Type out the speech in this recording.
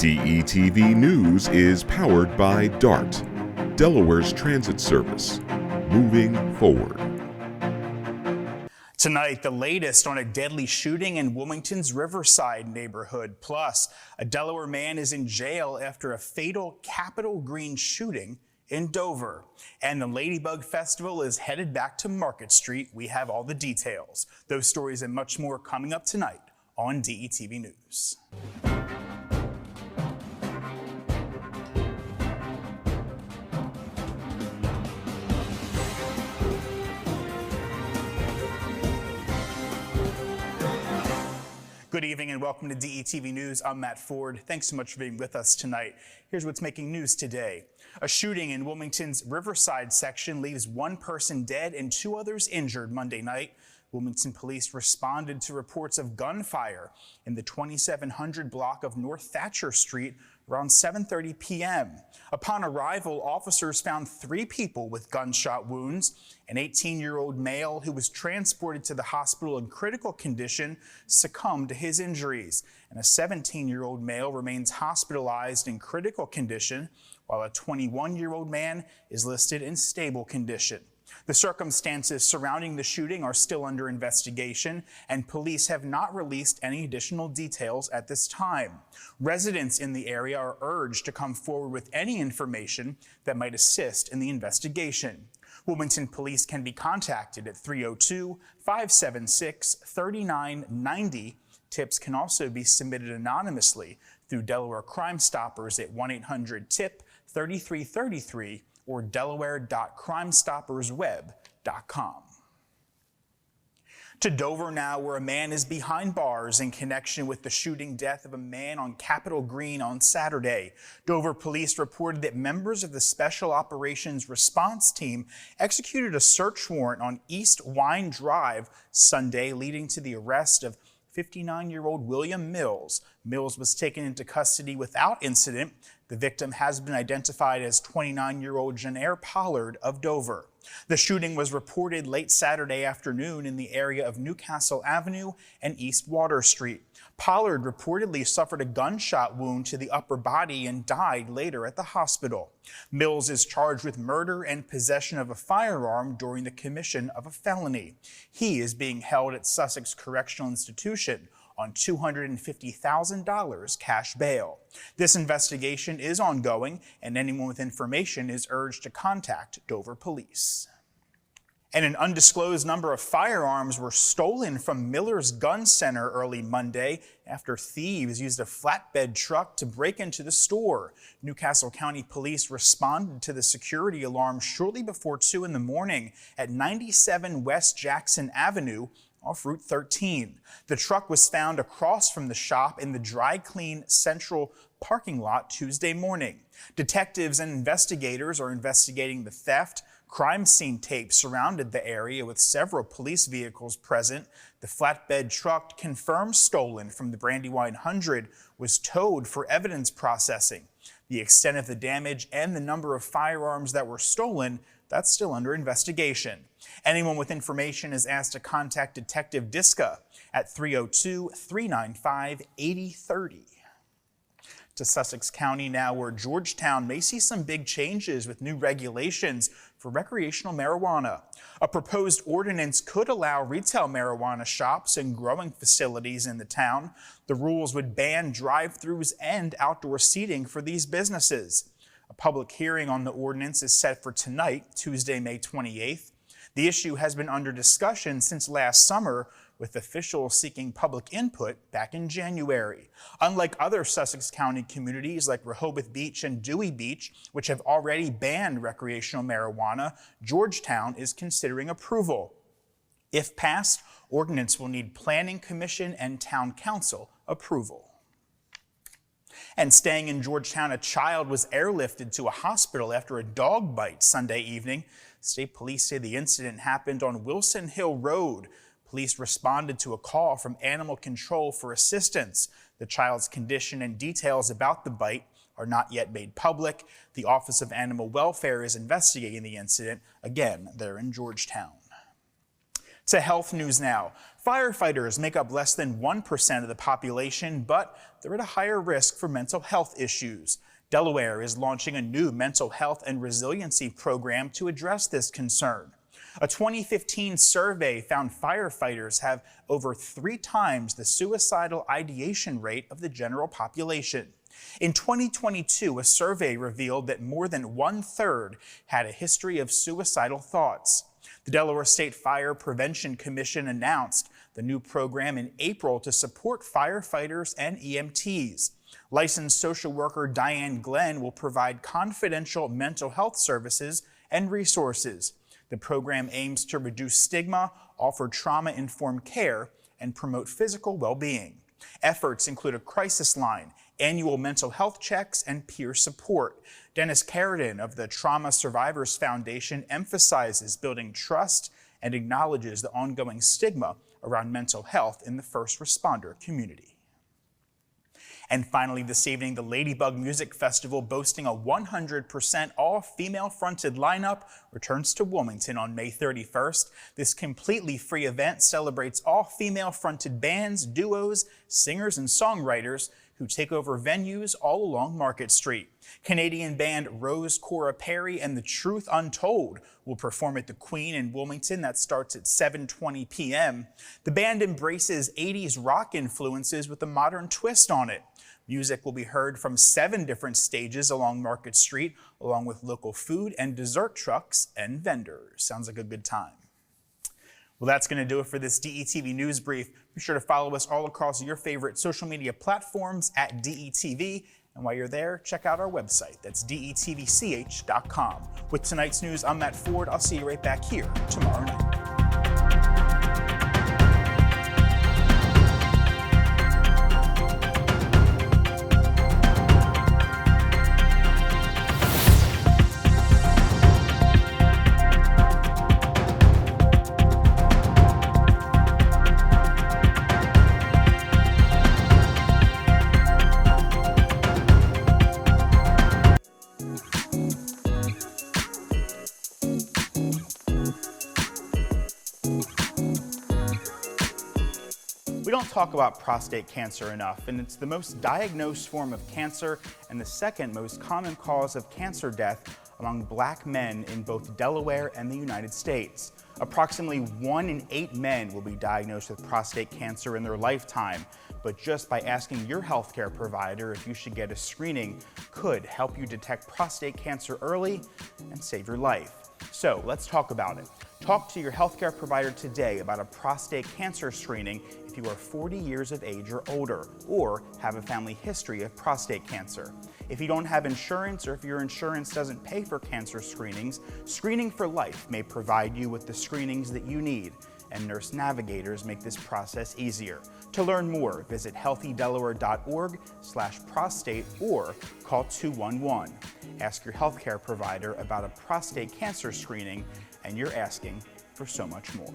DETV News is powered by DART, Delaware's transit service. Moving forward. Tonight, the latest on a deadly shooting in Wilmington's Riverside neighborhood. Plus, a Delaware man is in jail after a fatal Capitol Green shooting in Dover. And the Ladybug Festival is headed back to Market Street. We have all the details. Those stories and much more coming up tonight on DETV News. Good evening and welcome to DETV News. I'm Matt Ford. Thanks so much for being with us tonight. Here's what's making news today. A shooting in Wilmington's Riverside section leaves one person dead and two others injured Monday night. Wilmington police responded to reports of gunfire in the 2700 block of North Thatcher Street around 7:30 p.m. Upon arrival, officers found 3 people with gunshot wounds. An 18-year-old male who was transported to the hospital in critical condition succumbed to his injuries, and a 17-year-old male remains hospitalized in critical condition, while a 21-year-old man is listed in stable condition. The circumstances surrounding the shooting are still under investigation, and police have not released any additional details at this time. Residents in the area are urged to come forward with any information that might assist in the investigation. Wilmington police can be contacted at 302-576-3990. Tips can also be submitted anonymously through Delaware Crime Stoppers at 1-800-TIP-3333 or delaware.crimestoppersweb.com. To Dover now, where a man is behind bars in connection with the shooting death of a man on Capitol Green on Saturday. Dover police reported that members of the Special Operations Response Team executed a search warrant on East Wine Drive Sunday, leading to the arrest of 59-year-old William Mills. Mills was taken into custody without incident. The victim has been identified as 29-year-old Jenaire Pollard of Dover. The shooting was reported late Saturday afternoon in the area of Newcastle Avenue and East Water Street. Pollard reportedly suffered a gunshot wound to the upper body and died later at the hospital. Mills is charged with murder and possession of a firearm during the commission of a felony. He is being held at Sussex Correctional Institution on $250,000 cash bail. This investigation is ongoing, and anyone with information is urged to contact Dover Police. And an undisclosed number of firearms were stolen from Miller's Gun Center early Monday after thieves used a flatbed truck to break into the store. Newcastle County Police responded to the security alarm shortly before 2 in the morning at 97 West Jackson Avenue off Route 13. The truck was found across from the shop in the Dry Clean Central parking lot Tuesday morning. Detectives and investigators are investigating the theft. Crime scene tape surrounded the area with several police vehicles present. The flatbed truck, confirmed stolen from the Brandywine 100, was towed for evidence processing. The extent of the damage and the number of firearms that were stolen, that's still under investigation. Anyone with information is asked to contact Detective Diska at 302-395-8030. To Sussex County now, where Georgetown may see some big changes with new regulations for recreational marijuana. A proposed ordinance could allow retail marijuana shops and growing facilities in the town. The rules would ban drive-thrus and outdoor seating for these businesses. A public hearing on the ordinance is set for tonight, Tuesday, May 28th. The issue has been under discussion since last summer, with officials seeking public input back in January. Unlike other Sussex County communities like Rehoboth Beach and Dewey Beach, which have already banned recreational marijuana, Georgetown is considering approval. If passed, ordinance will need Planning Commission and Town Council approval. And staying in Georgetown, a child was airlifted to a hospital after a dog bite Sunday evening. State police say the incident happened on Wilson Hill Road. Police responded to a call from Animal Control for assistance. The child's condition and details about the bite are not yet made public. The Office of Animal Welfare is investigating the incident. Again, they're in Georgetown. To health news now. Firefighters make up less than 1% of the population, but they're at a higher risk for mental health issues. Delaware is launching a new mental health and resiliency program to address this concern. A 2015 survey found firefighters have over 3 times the suicidal ideation rate of the general population. In 2022, a survey revealed that more than 1/3 had a history of suicidal thoughts. The Delaware State Fire Prevention Commission announced the new program in April to support firefighters and EMTs. Licensed social worker Diane Glenn will provide confidential mental health services and resources. The program aims to reduce stigma, offer trauma-informed care, and promote physical well-being. Efforts include a crisis line, annual mental health checks, and peer support. Dennis Carradine of the Trauma Survivors Foundation emphasizes building trust and acknowledges the ongoing stigma around mental health in the first responder community. And finally this evening, the Ladybug Music Festival, boasting a 100% all-female fronted lineup, returns to Wilmington on May 31st. This completely free event celebrates all-female fronted bands, duos, singers, and songwriters who take over venues all along Market Street. Canadian band Rose Cora Perry and The Truth Untold will perform at the Queen in Wilmington. That starts at 7:20 p.m. The band embraces 80s rock influences with a modern twist on it. Music will be heard from 7 different stages along Market Street, along with local food and dessert trucks and vendors. Sounds like a good time. Well, that's going to do it for this DETV News Brief. Be sure to follow us all across your favorite social media platforms at DETV. And while you're there, check out our website. That's detvch.com. With tonight's news, I'm Matt Ford. I'll see you right back here tomorrow night. We don't talk about prostate cancer enough, and it's the most diagnosed form of cancer and the second most common cause of cancer death among Black men in both Delaware and the United States. Approximately 1 in 8 men will be diagnosed with prostate cancer in their lifetime, but just by asking your healthcare provider if you should get a screening could help you detect prostate cancer early and save your life. So let's talk about it. Talk to your healthcare provider today about a prostate cancer screening if you are 40 years of age or older, or have a family history of prostate cancer. If you don't have insurance, or if your insurance doesn't pay for cancer screenings, Screening for Life may provide you with the screenings that you need, and nurse navigators make this process easier. To learn more, visit healthydelaware.org/prostate or call 211. Ask your healthcare provider about a prostate cancer screening, and you're asking for so much more.